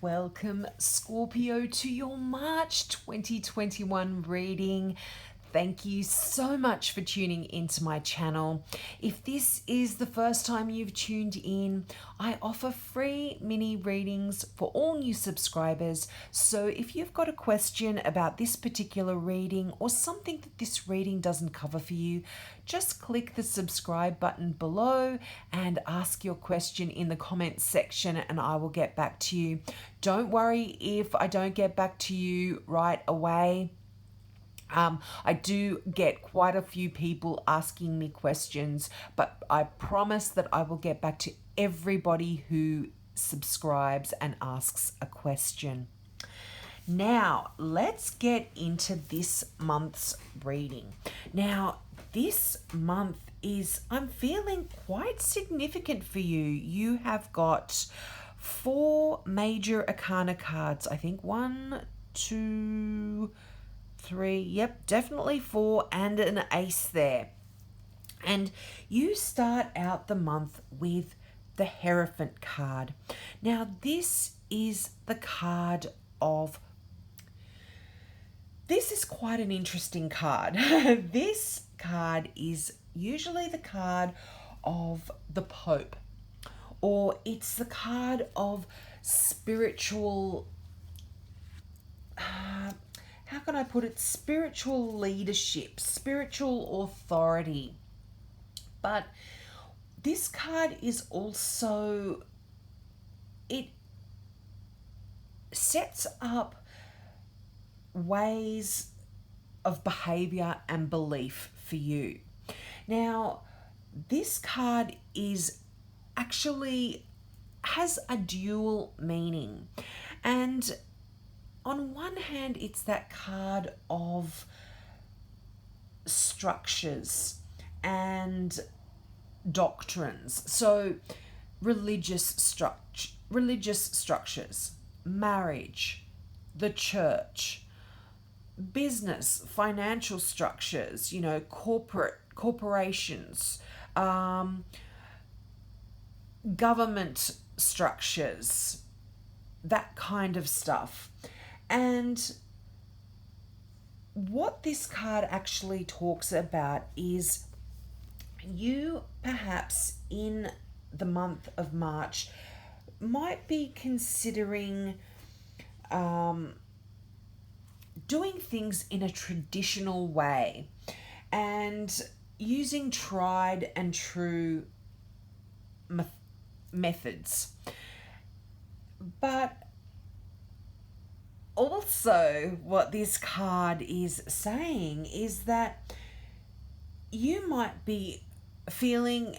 Welcome, Scorpio, to your March 2021 reading. Thank you so much for tuning into my channel. If this is the first time you've tuned in, I offer free mini readings for all new subscribers. So if you've got a question about this particular reading or something that this reading doesn't cover for you, just click the subscribe button below and ask your question in the comments section and I will get back to you. Don't worry if I don't get back to you right away. I do get quite a few people asking me questions, but I promise that I will get back to everybody who subscribes and asks a question. Now, let's get into this month's reading. Now, this month I'm feeling quite significant for you. You have got 4 major arcana cards. I think 1, 2, 3, yep, definitely 4, and an ace there. And you start out the month with the Hierophant card. Now, this is the card of... This is quite an interesting card. This card is usually the card of the Pope, or it's the card of spiritual... how can I put it? Spiritual leadership, spiritual authority. But this card is also, it sets up ways of behavior and belief for you. Now, this card has a dual meaning. And on one hand, it's that card of structures and doctrines. So religious structures, marriage, the church, business, financial structures, corporations, government structures, that kind of stuff. And what this card actually talks about is you perhaps in the month of March might be considering doing things in a traditional way and using tried and true methods. But also, what this card is saying is that you might be feeling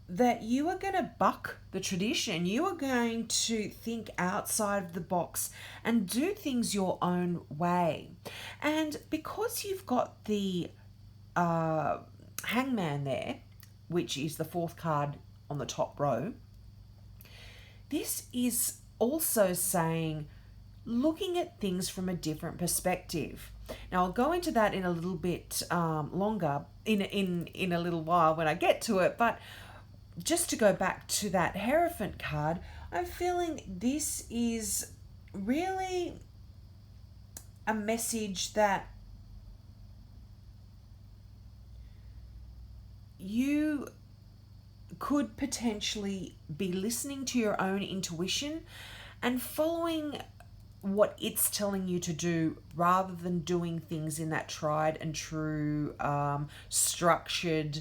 that you are going to buck the tradition. You are going to think outside of the box and do things your own way. And because you've got the Hangman there, which is the 4th card on the top row, this is also saying looking at things from a different perspective. Now, I'll go into that in a little bit longer, in a little while when I get to it, but just to go back to that Hierophant card, I'm feeling this is really a message that you could potentially be listening to your own intuition and following what it's telling you to do rather than doing things in that tried and true structured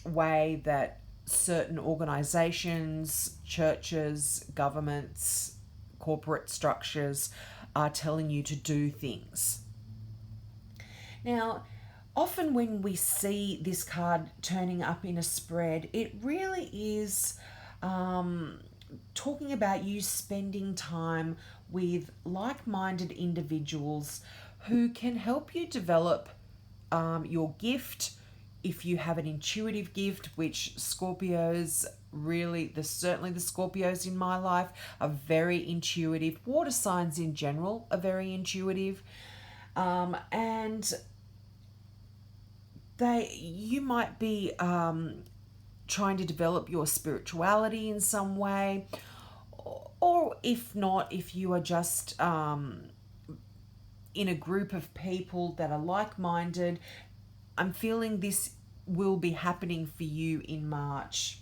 way that certain organizations, churches, governments, corporate structures are telling you to do things. Now, often when we see this card turning up in a spread, it really is talking about you spending time with like-minded individuals who can help you develop your gift. If you have an intuitive gift, which Scorpios really, certainly the Scorpios in my life are very intuitive. Water signs in general are very intuitive. And you might be trying to develop your spirituality in some way, Or if not, if you are just in a group of people that are like-minded, I'm feeling this will be happening for you in March.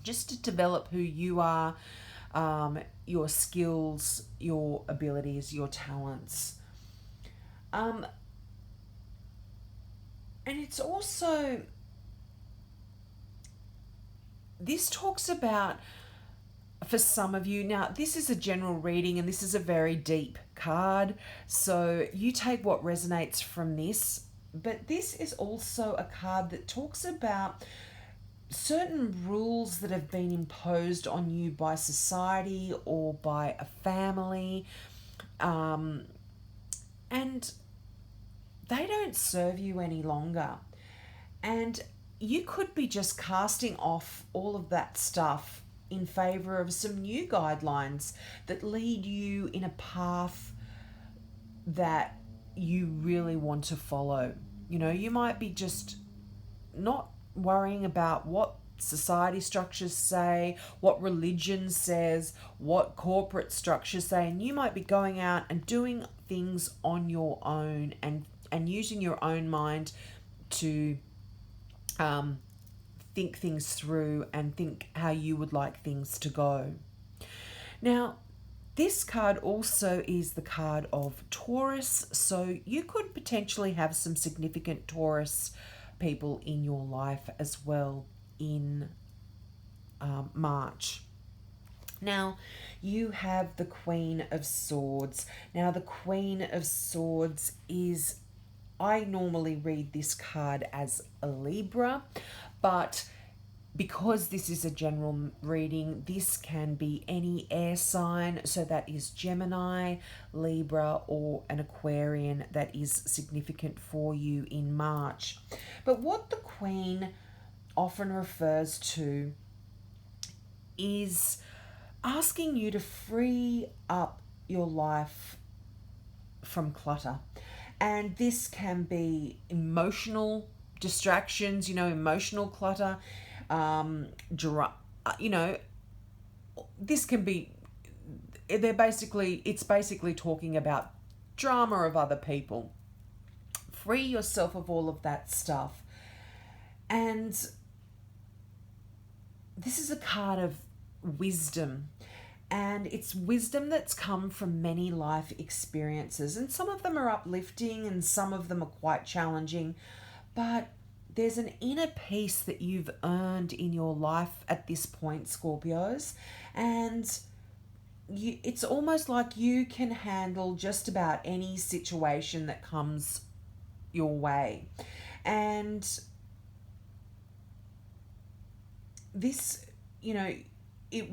Just to develop who you are, your skills, your abilities, your talents. And it's also, this talks about, for some of you, now this is a general reading and this is a very deep card, so you take what resonates from this, but this is also a card that talks about certain rules that have been imposed on you by society or by a family, and they don't serve you any longer. And you could be just casting off all of that stuff in favor of some new guidelines that lead you in a path that you really want to follow. You know, you might be just not worrying about what society structures say, what religion says, what corporate structures say, and you might be going out and doing things on your own and using your own mind to think things through and think how you would like things to go. Now, this card also is the card of Taurus, so you could potentially have some significant Taurus people in your life as well in March. Now, you have the Queen of Swords. Now, the Queen of Swords is, I normally read this card as a Libra, but because this is a general reading, this can be any air sign, so that is Gemini, Libra, or an Aquarian that is significant for you in March. But what the Queen often refers to is asking you to free up your life from clutter. And this can be emotional distractions, emotional clutter. This can be, it's basically talking about drama of other people. Free yourself of all of that stuff. And this is a card of wisdom. And it's wisdom that's come from many life experiences. And some of them are uplifting and some of them are quite challenging. But there's an inner peace that you've earned in your life at this point, Scorpios. And it's almost like you can handle just about any situation that comes your way. And this, it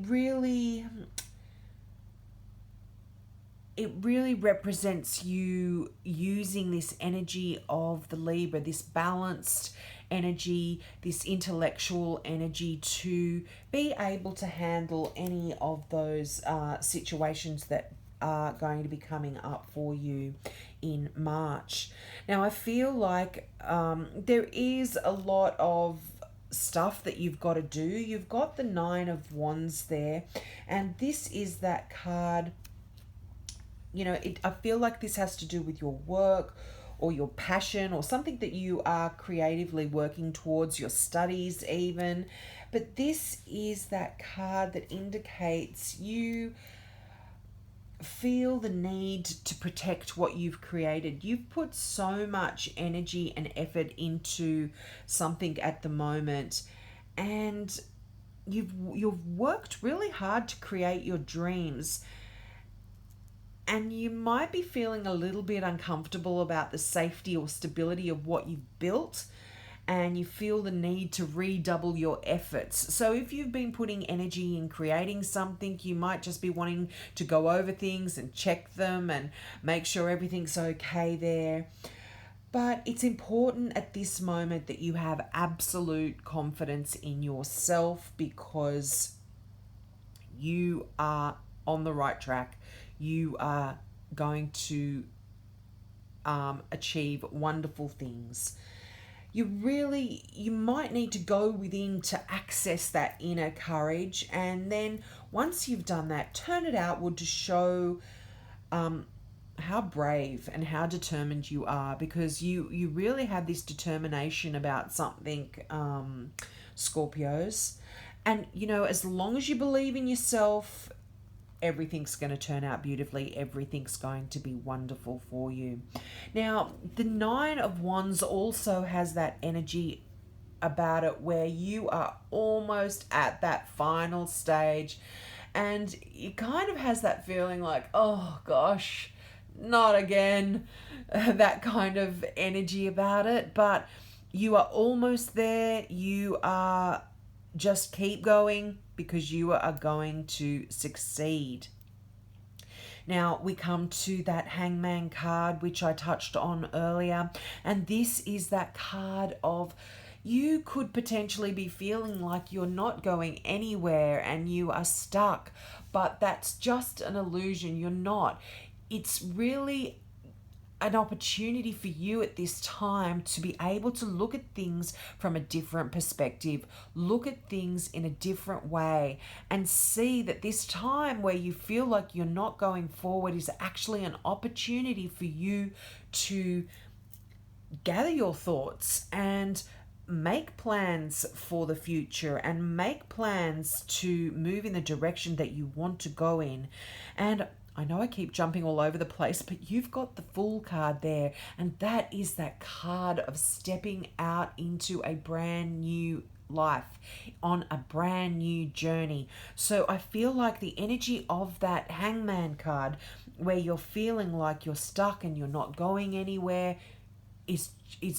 really represents you using this energy of the Libra, this balanced energy, this intellectual energy, to be able to handle any of those situations that are going to be coming up for you in March. Now, I feel like there is a lot of stuff that you've got to do. You've got the Nine of Wands there, and this is that card. I feel like this has to do with your work or your passion or something that you are creatively working towards, your studies even. But this is that card that indicates you feel the need to protect what you've created. You've put so much energy and effort into something at the moment, and you've worked really hard to create your dreams. And you might be feeling a little bit uncomfortable about the safety or stability of what you've built, and you feel the need to redouble your efforts. So if you've been putting energy in creating something, you might just be wanting to go over things and check them and make sure everything's okay there. But it's important at this moment that you have absolute confidence in yourself, because you are on the right track. You are going to achieve wonderful things. you might need to go within to access that inner courage. And then once you've done that, turn it outward to show how brave and how determined you are, because you really have this determination about something, Scorpios. And as long as you believe in yourself, everything's going to turn out beautifully. Everything's going to be wonderful for you. Now, the Nine of Wands also has that energy about it where you are almost at that final stage, and it kind of has that feeling like, oh gosh, not again, that kind of energy about it. But you are almost there. You are just keep going, because you are going to succeed. Now we come to that Hangman card, which I touched on earlier. And this is that card of, you could potentially be feeling like you're not going anywhere and you are stuck, but that's just an illusion. You're not. It's really an opportunity for you at this time to be able to look at things from a different perspective, look at things in a different way, and see that this time where you feel like you're not going forward is actually an opportunity for you to gather your thoughts and make plans for the future and make plans to move in the direction that you want to go in. And I know I keep jumping all over the place, but you've got the Fool card there, and that is that card of stepping out into a brand new life, on a brand new journey. So I feel like the energy of that Hangman card, where you're feeling like you're stuck and you're not going anywhere, is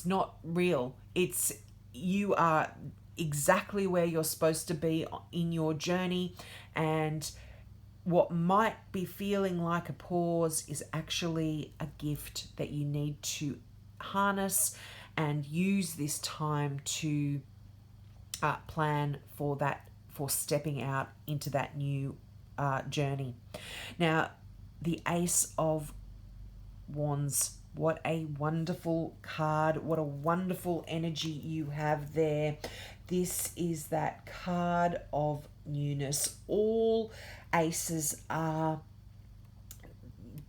not real. It's, you are exactly where you're supposed to be in your journey, and what might be feeling like a pause is actually a gift that you need to harness and use this time to plan for that, for stepping out into that new journey. Now, the Ace of Wands, what a wonderful card, what a wonderful energy you have there. This is that card of newness. All aces are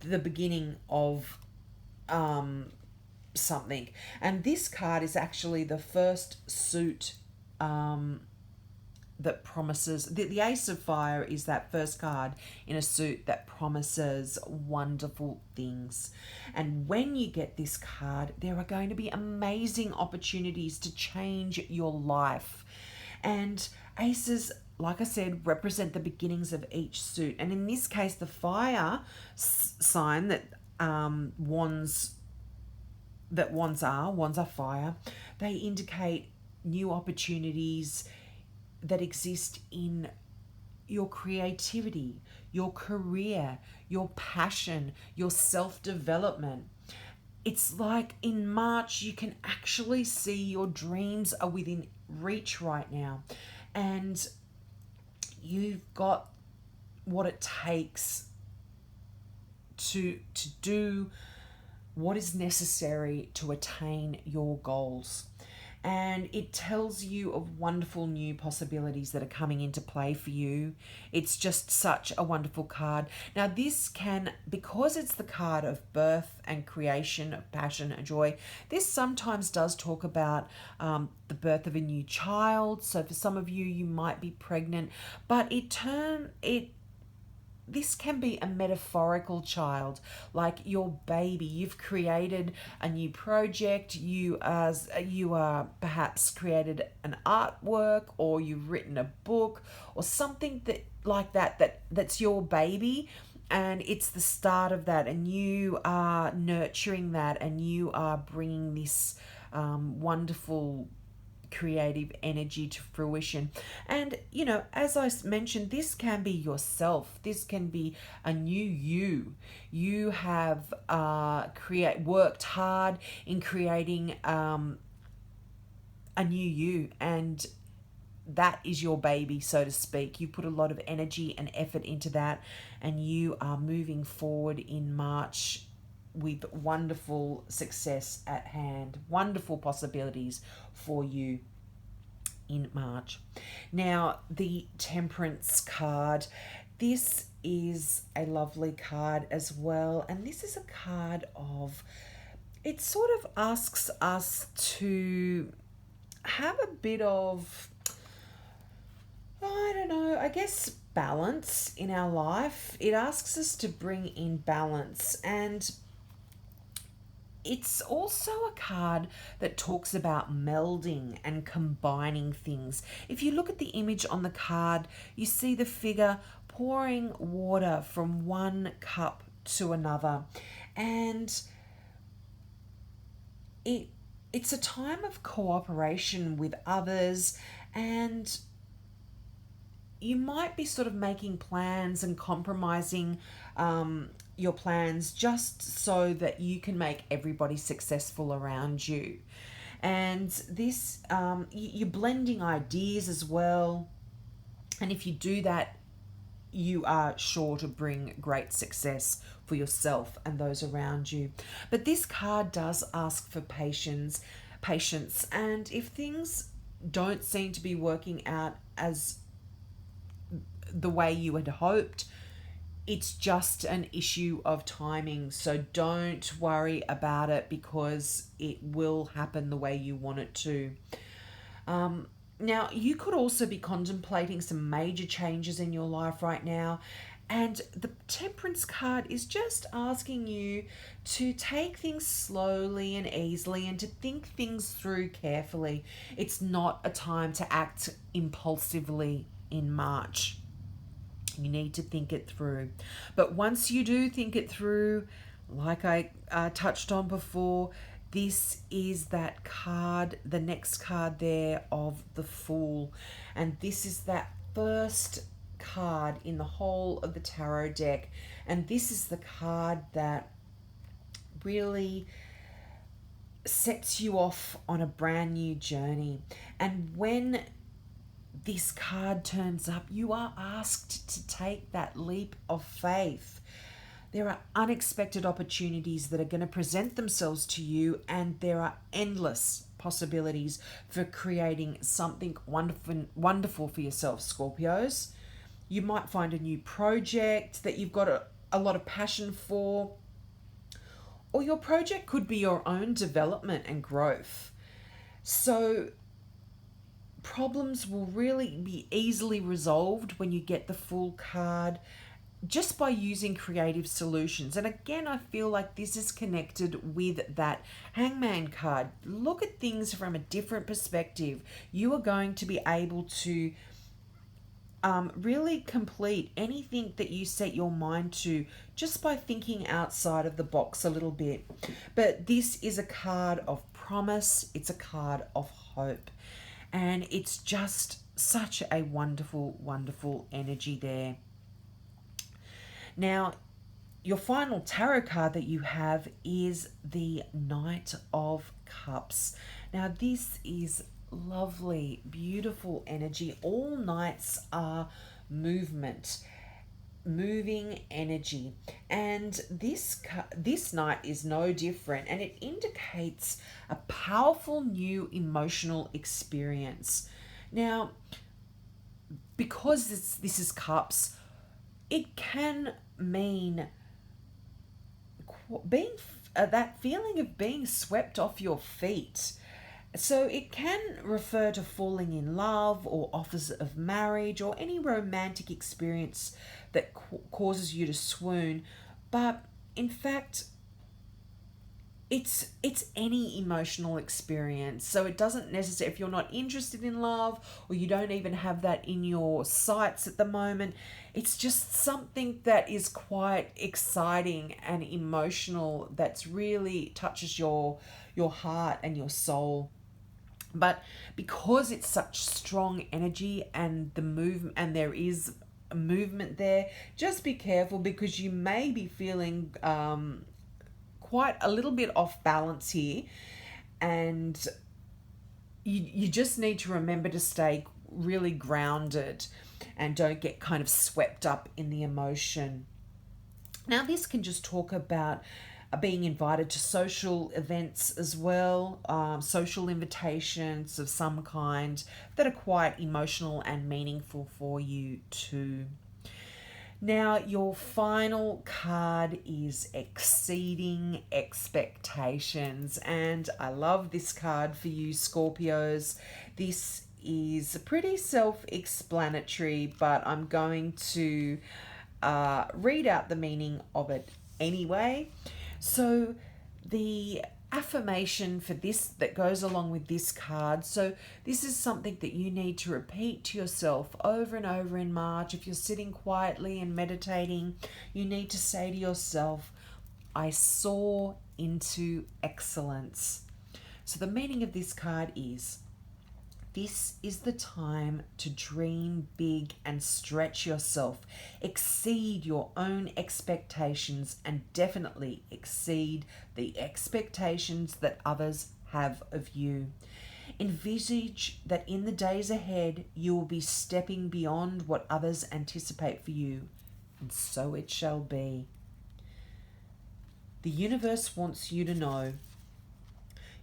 the beginning of something, and this card is actually the first suit that promises, the Ace of Fire is that first card in a suit that promises wonderful things. And when you get this card, there are going to be amazing opportunities to change your life. And aces, like I said, represent the beginnings of each suit. And in this case, the fire sign that wands are fire. They indicate new opportunities that exist in your creativity, your career, your passion, your self-development. It's like in March, you can actually see your dreams are within reach right now. And you've got what it takes to do what is necessary to attain your goals. And it tells you of wonderful new possibilities that are coming into play for you. It's just such a wonderful card. Now this can, because it's the card of birth and creation, of passion and joy, this sometimes does talk about the birth of a new child. So for some of you, you might be pregnant, but this can be a metaphorical child, like your baby. You've created a new project. You are perhaps created an artwork, or you've written a book, or something that's your baby, and it's the start of that. And you are nurturing that, and you are bringing this wonderful creative energy to fruition. And as I mentioned, this can be yourself. This can be a new you have worked hard in creating a new you, and that is your baby, so to speak. You put a lot of energy and effort into that, and you are moving forward in March with wonderful success at hand, wonderful possibilities for you in March. Now, the Temperance card. This is a lovely card as well, and this is a card of, it sort of asks us to have a bit of, I don't know, I guess balance in our life. It asks us to bring in balance, and it's also a card that talks about melding and combining things. If you look at the image on the card, you see the figure pouring water from one cup to another. And it's a time of cooperation with others, and you might be sort of making plans and compromising your plans just so that you can make everybody successful around you. And this, you're blending ideas as well. And if you do that, you are sure to bring great success for yourself and those around you. But this card does ask for patience. And if things don't seem to be working out as the way you had hoped, it's just an issue of timing. So don't worry about it, because it will happen the way you want it to. Now, you could also be contemplating some major changes in your life right now. And the Temperance card is just asking you to take things slowly and easily and to think things through carefully. It's not a time to act impulsively in March. You need to think it through. But once you do think it through, like I touched on before, this is that card, the next card there of the Fool. And this is that first card in the whole of the tarot deck. And this is the card that really sets you off on a brand new journey. And when this card turns up, you are asked to take that leap of faith. There are unexpected opportunities that are going to present themselves to you, and there are endless possibilities for creating something wonderful for yourself, Scorpios. You might find a new project that you've got a lot of passion for, or your project could be your own development and growth. So problems will really be easily resolved when you get the Fool card, just by using creative solutions. And again, I feel like this is connected with that Hangman card. Look at things from a different perspective. You are going to be able to really complete anything that you set your mind to just by thinking outside of the box a little bit. But this is a card of promise. It's a card of hope. And it's just such a wonderful, wonderful energy there. Now, your final tarot card that you have is the Knight of Cups. Now, this is lovely, beautiful energy. All knights are movement, moving energy. And this knight is no different, and it indicates a powerful new emotional experience. Now, because this is cups, it can mean being that feeling of being swept off your feet. So it can refer to falling in love or offers of marriage or any romantic experience that causes you to swoon. But in fact, it's any emotional experience. So it doesn't necessarily, if you're not interested in love or you don't even have that in your sights at the moment, it's just something that is quite exciting and emotional, that's really touches your heart and your soul. But because it's such strong energy and the movement, and there is a movement there, just be careful, because you may be feeling quite a little bit off balance here, and you just need to remember to stay really grounded and don't get kind of swept up in the emotion. Now, this can just talk about being invited to social events as well, social invitations of some kind that are quite emotional and meaningful for you too. Now, your final card is Exceeding Expectations, and I love this card for you, Scorpios. This is pretty self-explanatory, but I'm going to read out the meaning of it anyway. So the affirmation for this that goes along with this card, so this is something that you need to repeat to yourself over and over in March. If you're sitting quietly and meditating, you need to say to yourself, I soar into excellence. So the meaning of this card is, this is the time to dream big and stretch yourself. Exceed your own expectations and definitely exceed the expectations that others have of you. Envisage that in the days ahead you will be stepping beyond what others anticipate for you, and so it shall be. The universe wants you to know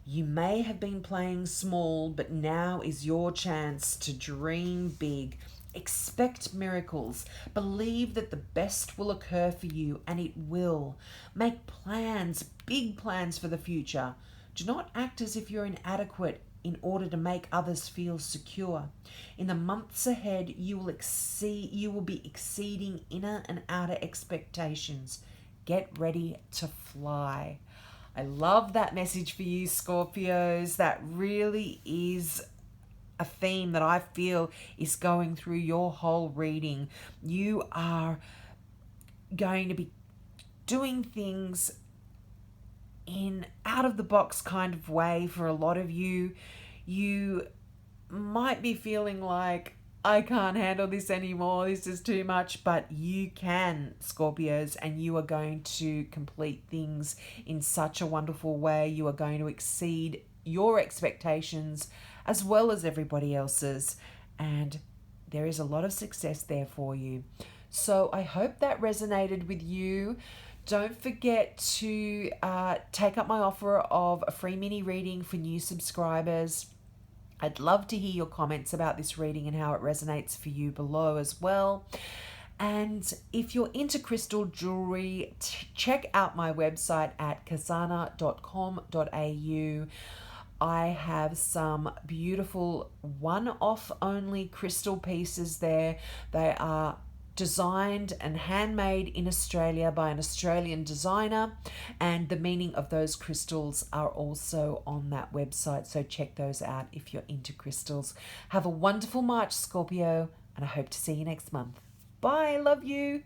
you may have been playing small, but now is your chance to dream big. Expect miracles. Believe that the best will occur for you, and it will. Make plans, big plans for the future. Do not act as if you're inadequate in order to make others feel secure. In the months ahead, you will be exceeding inner and outer expectations. Get ready to fly. I love that message for you, Scorpios. That really is a theme that I feel is going through your whole reading. You are going to be doing things in out of the box kind of way for a lot of you. You might be feeling like, I can't handle this anymore, this is too much, but you can, Scorpios, and you are going to complete things in such a wonderful way. You are going to exceed your expectations as well as everybody else's, and there is a lot of success there for you. So I hope that resonated with you. Don't forget to take up my offer of a free mini reading for new subscribers. I'd love to hear your comments about this reading and how it resonates for you below as well. And if you're into crystal jewelry, check out my website at kasana.com.au. I have some beautiful one-off only crystal pieces there. They are designed and handmade in Australia by an Australian designer, and the meaning of those crystals are also on that website, so check those out if you're into crystals. Have a wonderful March, Scorpio, and I hope to see you next month. Bye, love you.